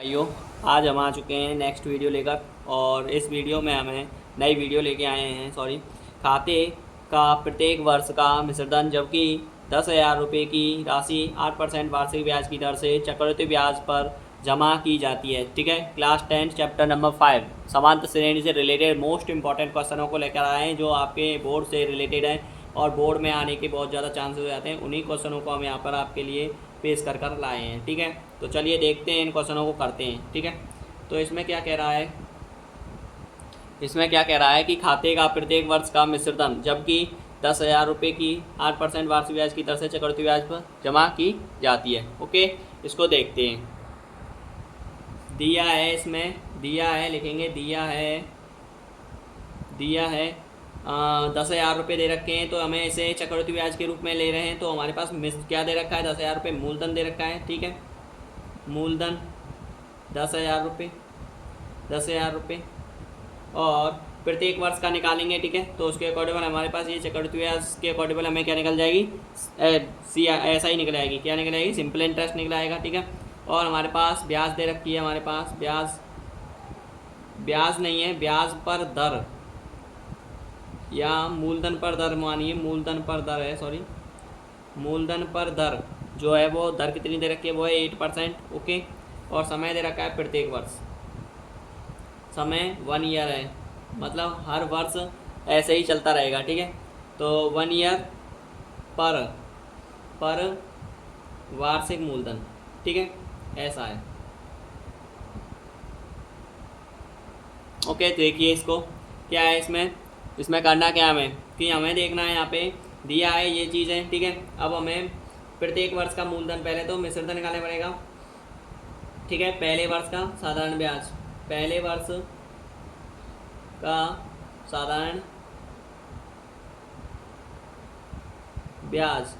भाइयों, आज हम आ चुके हैं नेक्स्ट वीडियो लेकर। और इस वीडियो में हमें नई वीडियो लेके आए हैं खाते का प्रत्येक वर्ष का मिश्रधन, जबकि 10,000 रुपये की राशि 8% वार्षिक ब्याज की दर से चक्रवृद्धि ब्याज पर जमा की जाती है। ठीक है, क्लास 10 चैप्टर नंबर 5 समांतर श्रेणी से रिलेटेड मोस्ट इंपॉर्टेंट क्वेश्चनों को लेकर आए हैं जो आपके बोर्ड से रिलेटेड है और बोर्ड में आने के बहुत ज़्यादा चांसेस हो जाते हैं। उन्हीं क्वेश्चनों को हम यहाँ पर आपके लिए पेश कर लाए हैं। ठीक है, तो चलिए देखते हैं, इन क्वेश्चनों को करते हैं। ठीक है, तो इसमें क्या कह रहा है कि खाते का प्रत्येक वर्ष का मिश्रधन, जबकि 10,000 रुपये की 8% वार्षिक ब्याज की दर से चक्रवृद्धि ब्याज पर जमा की जाती है। ओके, इसको देखते हैं। दिया है, इसमें दिया है, लिखेंगे दिया है 10,000 रुपये दे रखे हैं, तो हमें इसे चक्रवृद्धि ब्याज के रूप में ले रहे हैं। तो हमारे पास क्या दे रखा है, 10,000 रुपये मूलधन दे रखा है। ठीक है, मूलधन 10,000 रुपये और प्रत्येक वर्ष का निकालेंगे। ठीक है, तो उसके अकॉर्डिंग हमारे पास ये चक्रवृद्धि ब्याज के अकॉर्डिंग हमें क्या निकल जाएगी, ऐसा ही निकल आएगी। क्या निकल आएगी, सिंपल इंटरेस्ट निकल आएगा। ठीक है, और हमारे पास ब्याज दे रखी है, हमारे पास ब्याज नहीं है, ब्याज पर दर या मूलधन पर दर, मानिए मूलधन पर दर है, मूलधन पर दर जो है वो दर कितनी दे रखी है, वो है 8%। ओके, और समय दे रखा है प्रत्येक वर्ष, समय 1 ईयर है, मतलब हर वर्ष ऐसे ही चलता रहेगा। ठीक है, तो 1 ईयर पर वार्षिक मूलधन। ठीक है, ऐसा है। ओके, देखिए इसको क्या है, इसमें करना क्या हमें कि हमें देखना है, यहाँ पे दिया है ये चीज़ है। ठीक है, अब हमें प्रत्येक वर्ष का मूलधन, पहले तो मिश्रधन निकालना पड़ेगा। ठीक है, पहले वर्ष का साधारण ब्याज, पहले वर्ष का साधारण ब्याज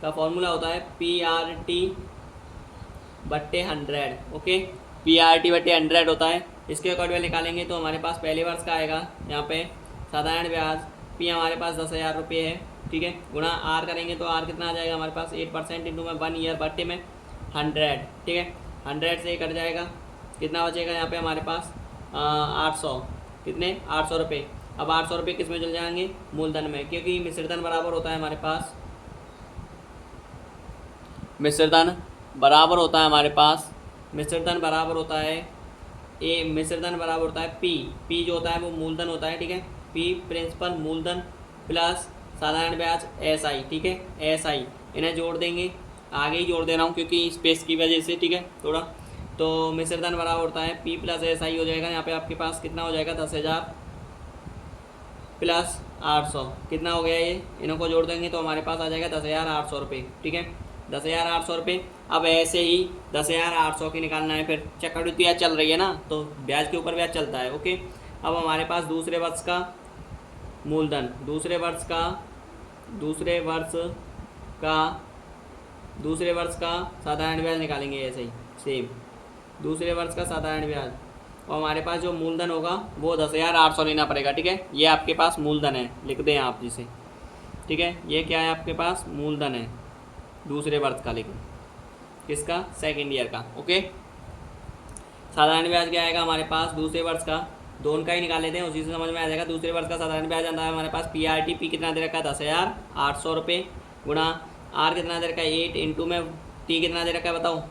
का फॉर्मूला होता है PRT/100। ओके, PRT/100 होता है। इसके अकॉर्डिंग निकालेंगे तो हमारे पास पहले वर्ष का आएगा, यहाँ पे साधारण ब्याज P हमारे पास 10,000 रुपये है। ठीक है, गुणा R करेंगे तो R कितना आ जाएगा हमारे पास, 8% इंटू में 1 ईयर बट्टे में 100। ठीक है, 100 से कट जाएगा, कितना बचेगा यहाँ पे हमारे पास 800, कितने 800 रुपये। अब 800 रुपये किस में चल जाएंगे, मूलधन में, क्योंकि मिश्रधन बराबर होता है हमारे पास, मिश्रधन बराबर होता है हमारे पास, मिश्रधन बराबर होता है P जो होता है वो मूलधन होता है। ठीक है, P प्रिंसिपल मूलधन प्लस साधारण ब्याज SI। ठीक है, SI इन्हें जोड़ देंगे, आगे ही जोड़ दे रहा हूँ क्योंकि स्पेस की वजह से। ठीक है, थोड़ा तो मिश्रधन बराबर होता है P प्लस SI हो जाएगा। यहाँ पे आपके पास कितना हो जाएगा, 10,000 प्लस 800, कितना हो गया ये, इन्हों को जोड़ देंगे तो हमारे पास आ जाएगा 10,800 रुपये। ठीक है, 10,800 रुपये। अब ऐसे ही 10,800 की निकालना है, फिर चक्रवृद्धि ब्याज चल रही है ना, तो ब्याज के ऊपर ब्याज चलता है। ओके, अब हमारे पास दूसरे वर्ष का मूलधन, दूसरे वर्ष का साधारण ब्याज निकालेंगे, ऐसे ही सेम दूसरे वर्ष का साधारण ब्याज, और हमारे पास जो मूलधन होगा वो 10,800 लेना पड़ेगा। ठीक है, ये आपके पास मूलधन है, लिख दें आप जिसे। ठीक है, ये क्या है आपके पास, मूलधन है दूसरे वर्ष का, लेकिन किसका, सेकेंड ईयर का। ओके, साधारण ब्याज क्या आएगा हमारे पास, दूसरे वर्ष का, दोनों का ही निकाल लेते हैं, उसी से समझ में आ जाएगा। दूसरे वर्ष का साधारण ब्याज आता है हमारे पास PRT कितना दे रखा है, 10,800 रुपये, गुणा R कितना दे रखा है 8, इंटू में T कितना दे रखा है, बताओ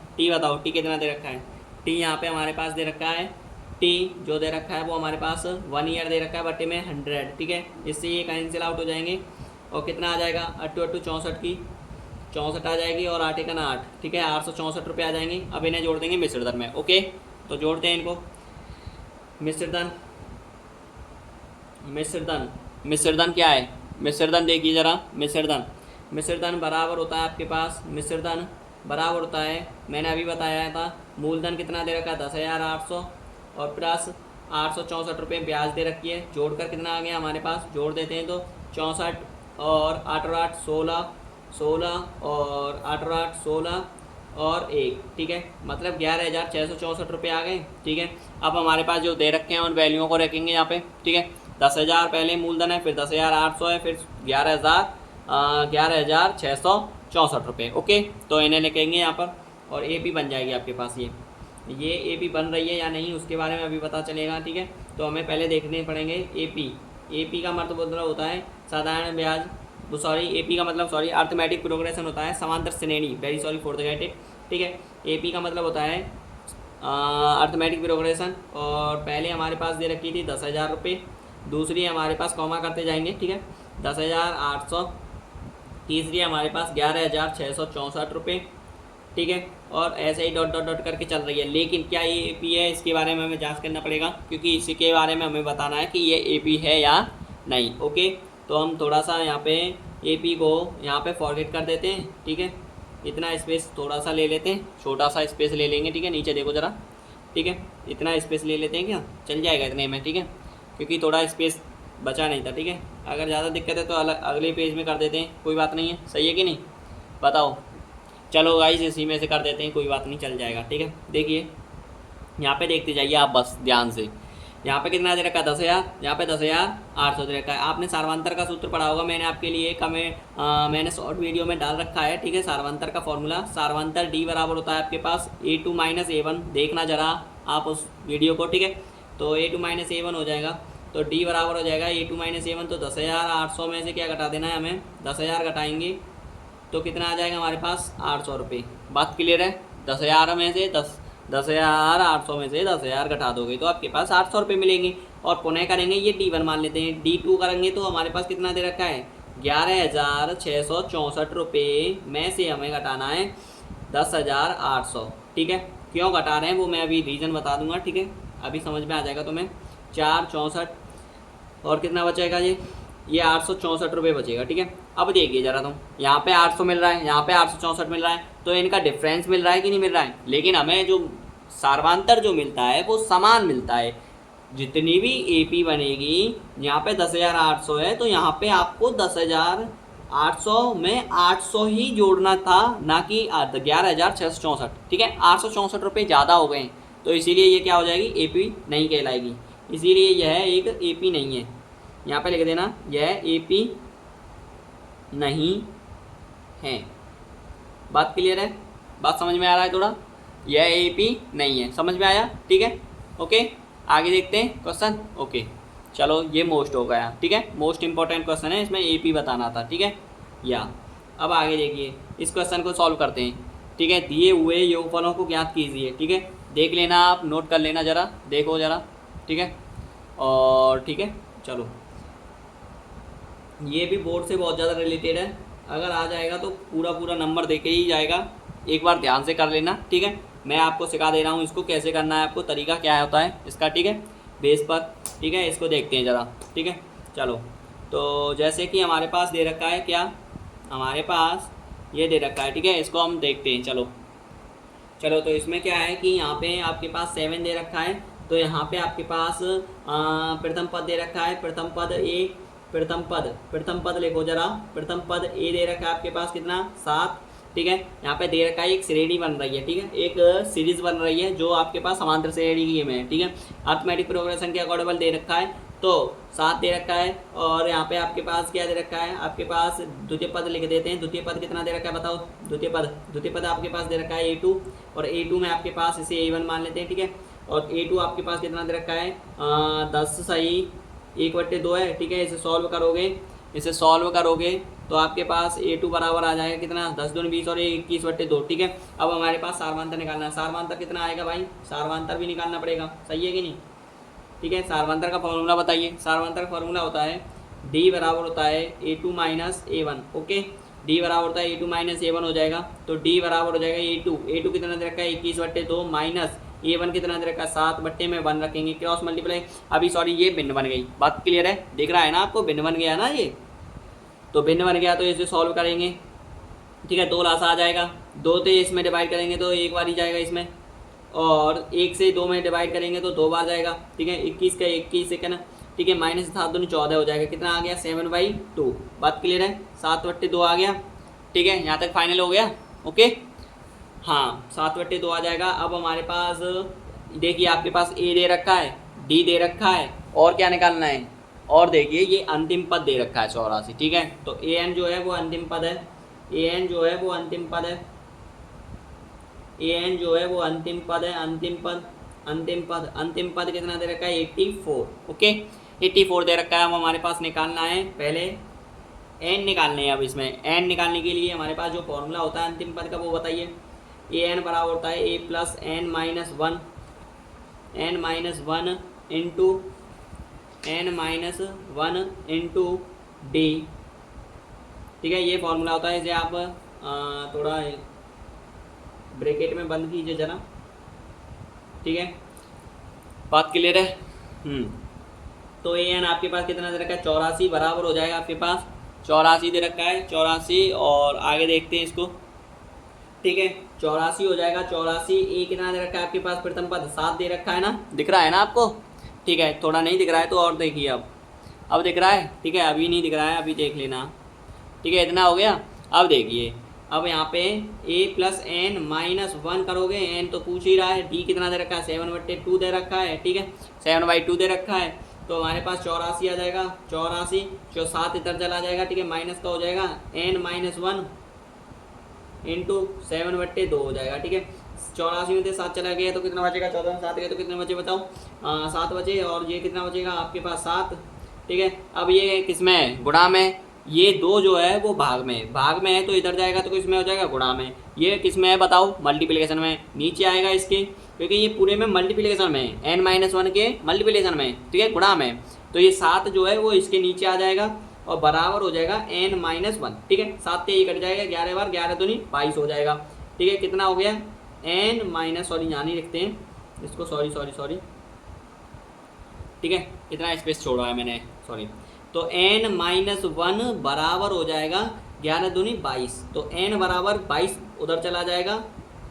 T कितना दे रखा है। T यहाँ पे हमारे पास दे रखा है, T जो दे रखा है वो हमारे पास 1 ईयर दे रखा है बट्टे में 100। ठीक है, इससे ये कैंसिल आउट हो जाएंगे और कितना आ जाएगा, 8 64 की 64 आ जाएगी और 8 का ना 8। ठीक है, 864 रुपये आ जाएंगे। अब इन्हें जोड़ देंगे मिश्रधन में। ओके, तो जोड़ते हैं इनको, मिश्रधन क्या है, मिश्रधन देखिए ज़रा, मिश्रधन बराबर होता है आपके पास, मिश्रधन बराबर होता है, मैंने अभी बताया था, मूलधन कितना दे रखा है 10,800 और प्लस 864 रुपये ब्याज दे रखी है, जोड़कर कितना आ गया हमारे पास, जोड़ देते हैं तो 64 और 8 और 8 16 और 8 और 8 16 और 1। ठीक है, मतलब 11,664 रुपये आ गए। ठीक है, अब हमारे पास जो दे रखे हैं उन वैल्यूओं को रखेंगे यहाँ पे। ठीक है, 10,000 पहले मूलधन है, फिर 10,800 है, फिर 11,664 रुपये। ओके, तो इन्हें लिखेंगे यहाँ पर और AP बन जाएगी आपके पास ये। ये ए पी बन रही है या नहीं उसके बारे में अभी पता चलेगा, ठीक है। तो हमें पहले देखने पड़ेंगे ए पी का मतलब होता है साधारण ब्याज, सॉरी ए पी का मतलब सॉरी अर्थमेटिक प्रोग्रेशन होता है समांतर श्रेणी, very sorry for the get it, ठीक है। ए पी का मतलब होता है अर्थमेटिक प्रोग्रेशन, और पहले हमारे पास दे रखी थी 10,000 रुपये, दूसरी हमारे पास कॉमा करते जाएंगे, ठीक है, 10,800, तीसरी हमारे पास 11,664 रुपये, ठीक है, और ऐसे ही डॉट डॉट डॉट करके चल रही है। लेकिन क्या ये ए पी है, इसके बारे में हमें जांच करना पड़ेगा, क्योंकि इसी के बारे में हमें बताना है कि ये ए पी है या नहीं। ओके, तो हम थोड़ा सा यहाँ पे ए पी को यहाँ पे फॉरगेट कर देते हैं, ठीक है, इतना स्पेस थोड़ा सा ले लेते हैं, छोटा सा स्पेस ले लेंगे, ठीक है, नीचे देखो ज़रा, ठीक है, इतना स्पेस ले लेते हैं, क्या चल जाएगा इतने में, ठीक है, क्योंकि थोड़ा स्पेस बचा नहीं था, ठीक है। अगर ज़्यादा दिक्कत है तो अगले पेज में कर देते हैं, कोई बात नहीं है, सही है कि नहीं, बताओ। चलो गाइस इसी में से कर देते हैं, कोई बात नहीं, चल जाएगा, ठीक है। देखिए यहाँ पे देखते जाइए आप बस ध्यान से, यहाँ पे कितना दे रखा है 10,000, यहाँ पे 10,800 दे रखा है। आपने सार्वंतर का सूत्र पढ़ा होगा, मैंने आपके लिए एक मैंने शॉर्ट वीडियो में डाल रखा है, ठीक है, सार्वंतर का फॉर्मूला। सार्वंतर डी बराबर होता है आपके पास A2 माइनस A1, देखना जरा आप उस वीडियो को, ठीक है। तो A2 माइनस A1 हो जाएगा, तो डी बराबर हो जाएगा A2 माइनस A1, तो 10,800 में से क्या घटा देना है हमें, 10,000 घटाएंगे तो कितना आ जाएगा हमारे पास 800 रुपये। बात क्लियर है, 10,000 में से 10,800 में से 10,000 घटा दोगे तो आपके पास 800 रुपये मिलेंगे। और पुनः करेंगे ये D1 मान लेते हैं, D2 करेंगे तो हमारे पास कितना दे रखा है 11,664 रुपये में से हमें घटाना है 10,800, ठीक है। क्यों घटा रहे हैं वो मैं अभी रीज़न बता दूंगा, ठीक है, अभी समझ में आ जाएगा तुम्हें। 464 और कितना बचेगा ये 864 रुपये बचेगा, ठीक है। अब देखिए ज़रा तुम, यहाँ पे 800 मिल रहा है, यहाँ पे 864 मिल रहा है, तो इनका डिफरेंस मिल रहा है कि नहीं मिल रहा है। लेकिन हमें जो सार्वंतर जो मिलता है वो समान मिलता है, जितनी भी एपी बनेगी, यहाँ पे 10,800 है तो यहाँ पे आपको 10,800 में 800 ही जोड़ना था, ना कि 11,664, ठीक है। 864 रुपये ज़्यादा हो गए, तो इसीलिए ये क्या हो जाएगी, एपी नहीं कहलाएगी, इसीलिए यह एक एपी नहीं है। यहाँ पे लिख देना यह एपी नहीं है। बात क्लियर है, बात समझ में आ रहा है थोड़ा, यह एपी नहीं है, समझ में आया, ठीक है। ओके, आगे देखते हैं क्वेश्चन। ओके चलो, ये मोस्ट हो गया, ठीक है, मोस्ट इंपॉर्टेंट क्वेश्चन है, इसमें एपी बताना था, ठीक है। या अब आगे देखिए, इस क्वेश्चन को सॉल्व करते हैं, ठीक है। दिए हुए योगफलों को ज्ञात कीजिए, ठीक है, देख लेना आप, नोट कर लेना जरा, देखो जरा, ठीक है। और ठीक है, चलो, ये भी बोर्ड से बहुत ज़्यादा रिलेटेड है, अगर आ जाएगा तो पूरा पूरा नंबर देके ही जाएगा, एक बार ध्यान से कर लेना, ठीक है। मैं आपको सिखा दे रहा हूँ इसको कैसे करना है, आपको तरीका क्या होता है इसका, ठीक है, बेस पर, ठीक है। इसको देखते हैं ज़रा, ठीक है। चलो, तो जैसे कि हमारे पास दे रखा है, क्या हमारे पास ये दे रखा है, ठीक है, इसको हम देखते हैं। चलो चलो, तो इसमें क्या है कि यहाँ पे आपके पास 7 दे रखा है, तो यहाँ पे आपके पास प्रथम पद दे रखा है, प्रथम पद ए, प्रथम पद लिखो जरा, प्रथम पद ए दे रखा है आपके पास कितना 7, ठीक है। यहाँ पे दे रखा है एक श्रेणी बन रही है, ठीक है, एक सीरीज बन रही है जो आपके पास समांतर श्रेणी की में है, ठीक है। अर्थमेटिक प्रोग्रेशन के अकॉर्डिंग दे रखा है, तो 7 दे रखा है, और यहाँ पे आपके पास क्या दे रखा है, आपके पास द्वितीय पद लिख देते हैं। द्वितीय पद कितना दे रखा है बताओ, द्वितीय पद आपके पास दे रखा है A2, और A2 में आपके पास इसे A1 मान लेते हैं, ठीक है। और A2 आपके पास कितना दे रखा है 10 सही 1/2 है, ठीक है। इसे सॉल्व करोगे तो आपके पास A2 बराबर आ जाएगा कितना 10 दूनी 20 और 21/2, ठीक है। अब हमारे पास सार्वंतर निकालना है, सार्वंतर कितना आएगा भाई, सार्वंतर भी निकालना पड़ेगा, सही है कि नहीं, ठीक है। सार्वंतर का फॉर्मूला बताइए, सार्वंतर का फॉर्मूला होता है D बराबर होता है A2 minus A1, okay, D बराबर होता है A2 माइनस A1 हो जाएगा, तो D बराबर हो जाएगा A2 कितना दे रखा है 21/2 माइनस A1 कितना दे रखा है 7/1 रखेंगे, क्रॉस मल्टीप्लाई, अभी सॉरी ये भिन्न बन गई, बात क्लियर है, दिख रहा है ना आपको, भिन्न बन गया ना ये, तो भिन्न बन गया तो इसे सॉल्व करेंगे, ठीक है। 2 लासा आ जाएगा, 2 से इसमें डिवाइड करेंगे तो एक बार ही जाएगा इसमें, और 1 से 2 में डिवाइड करेंगे तो 2 बार जाएगा, ठीक है। 21 का 21 से ना, ठीक है, माइनस 7 दूनी 14 हो जाएगा, कितना आ गया 7/2, बात क्लियर है, 7/2 आ गया, ठीक है। यहाँ तक फाइनल हो गया, ओके, हाँ 7/2 आ जाएगा। अब हमारे पास देखिए आपके पास A दे रखा है, D दे रखा है, और क्या निकालना है, और देखिए ये अंतिम पद दे रखा है 84, ठीक है। तो AN जो है वो अंतिम पद है, AN जो है वो अंतिम पद है, ए एन जो है वो अंतिम पद है, अंतिम पद कितना दे रखा है 84। ओके 84 दे रखा है। अब हमारे पास निकालना है पहले एन निकालने हैं। अब इसमें एन निकालने के लिए हमारे पास जो फॉर्मूला होता है अंतिम पद का वो बताइए। ए एन बराबर होता है a plus n minus one into d. ठीक है, ये फॉर्मूला होता है। इसे आप थोड़ा ब्रैकेट में बंद कीजिए जरा। ठीक है, बात क्लियर है। तो ए एन आपके पास कितना दे रखा है 84 बराबर हो जाएगा आपके पास 84 दे रखा है 84। और आगे देखते हैं इसको। ठीक है 84 हो जाएगा 84। ए कितना दे रखा है आपके पास प्रथम पद 7 दे रखा है ना, दिख रहा है ना आपको। ठीक है, थोड़ा नहीं दिख रहा है तो और देखिए अब दिख रहा है। ठीक है, अभी नहीं दिख रहा है, अभी देख लेना। ठीक है, इतना हो गया। अब देखिए, अब यहाँ पे a प्लस एन माइनस 1 करोगे, एन तो पूछ ही रहा है। डी कितना दे रखा है 7/2 दे रखा है। ठीक है, 7/2 दे रखा है। तो हमारे पास 84 आ जाएगा 84 जो 7 इधर चला जाएगा। ठीक है, माइनस का हो जाएगा n माइनस 1 इंटू 7/2 हो जाएगा। ठीक है, 84 में से 7 चला गया तो कितना बचेगा 14 में 7 गया तो कितने बचे बताओ 7 बचे। और ये कितना बचेगा आपके पास 7। ठीक है, अब ये किस में है गुणा में। ये 2 जो है वो भाग में है तो इधर जाएगा तो किस में हो जाएगा गुणा में। ये किस में है बताओ मल्टीप्लिकेशन में, नीचे आएगा इसके, क्योंकि ये पूरे में मल्टीप्लिकेशन में है n-1 के मल्टीप्लिकेशन में। ठीक है, गुणा में। तो ये 7 जो है वो इसके नीचे आ जाएगा और बराबर हो जाएगा n-1। ठीक है, 7 से ये कट जाएगा 11 बार, 11 दूनी 22 हो जाएगा। ठीक है, कितना हो गया सॉरी यहाँ नहीं लिखते हैं इसको, सॉरी। ठीक है, इतना स्पेस छोड़ा है मैंने, सॉरी। तो n-1 बराबर हो जाएगा 11 दूनी 22। तो n बराबर 22 उधर चला जाएगा,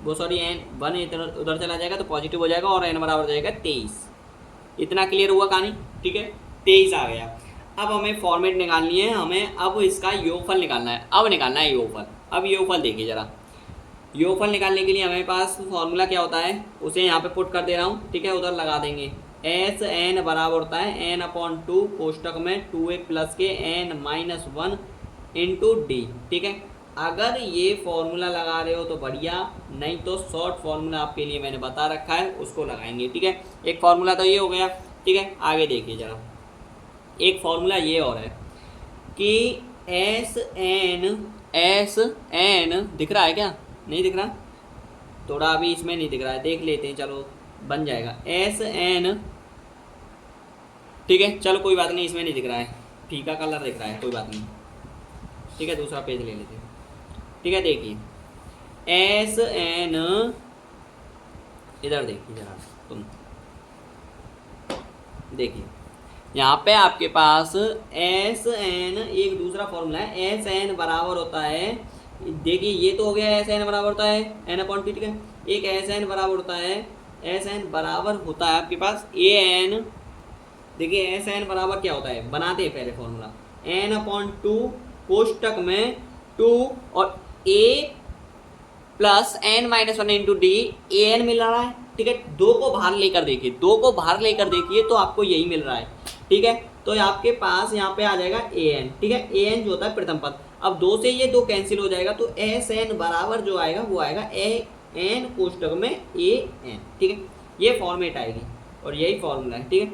वो सॉरी n1 उधर चला जाएगा तो पॉजिटिव हो जाएगा और n बराबर हो जाएगा 23। इतना क्लियर हुआ कहानी। ठीक है, 23 आ गया। अब हमें फॉर्मेट निकालनी है, हमें अब इसका योगफल निकालना है। योगफल। अब योगफल देखिए जरा। योगफल निकालने के लिए हमारे पास फॉर्मूला क्या होता है उसे यहाँ पे पुट कर दे रहा हूँ। ठीक है, उधर लगा देंगे। एस एन बराबर होता है n/2 कोष्टक में 2a प्लस के n-1 इंटू डी। ठीक है, अगर ये फॉर्मूला लगा रहे हो तो बढ़िया, नहीं तो शॉर्ट फॉर्मूला आपके लिए मैंने बता रखा है उसको लगाएंगे। ठीक है, एक फॉर्मूला तो ये हो गया। ठीक है, आगे देखिए जरा। एक फॉर्मूला ये और है कि एस एन दिख रहा है क्या, नहीं दिख रहा, थोड़ा अभी इसमें नहीं दिख रहा है, देख लेते हैं, चलो बन जाएगा एस एन। ठीक है, चलो कोई बात नहीं, इसमें नहीं दिख रहा है, फीका कलर दिख रहा है, कोई बात नहीं। ठीक है, दूसरा पेज ले लेते हैं। ठीक है, देखिए एस एन, इधर देखिए जरा तुम, देखिए यहाँ पे आपके पास एस एन एक दूसरा फॉर्मूला है। एस एन बराबर होता है, देखिए ये तो हो गया एस एन बराबर होता है n/2। ठीक है, एक एस एन बराबर होता है, एस एन बराबर होता है आपके पास ए एन। देखिए एस एन बराबर क्या होता है, बनाते हैं पहले फॉर्मूला। n/2 कोष्टक में 2 और a plus n-1 into d. A n मिल रहा है। ठीक है, 2 को बाहर लेकर देखिए, तो आपको यही मिल रहा है। ठीक है, तो आपके पास यहाँ पे आ जाएगा ए एन। ठीक है, ए एन जो होता है प्रथम पद। अब 2 से ये 2 कैंसिल हो जाएगा तो एस एन बराबर जो आएगा वो आएगा ए एन कोष्टक में ए एन। ठीक है, ये फॉर्मेट आएगी और यही फॉर्मूला है। ठीक है,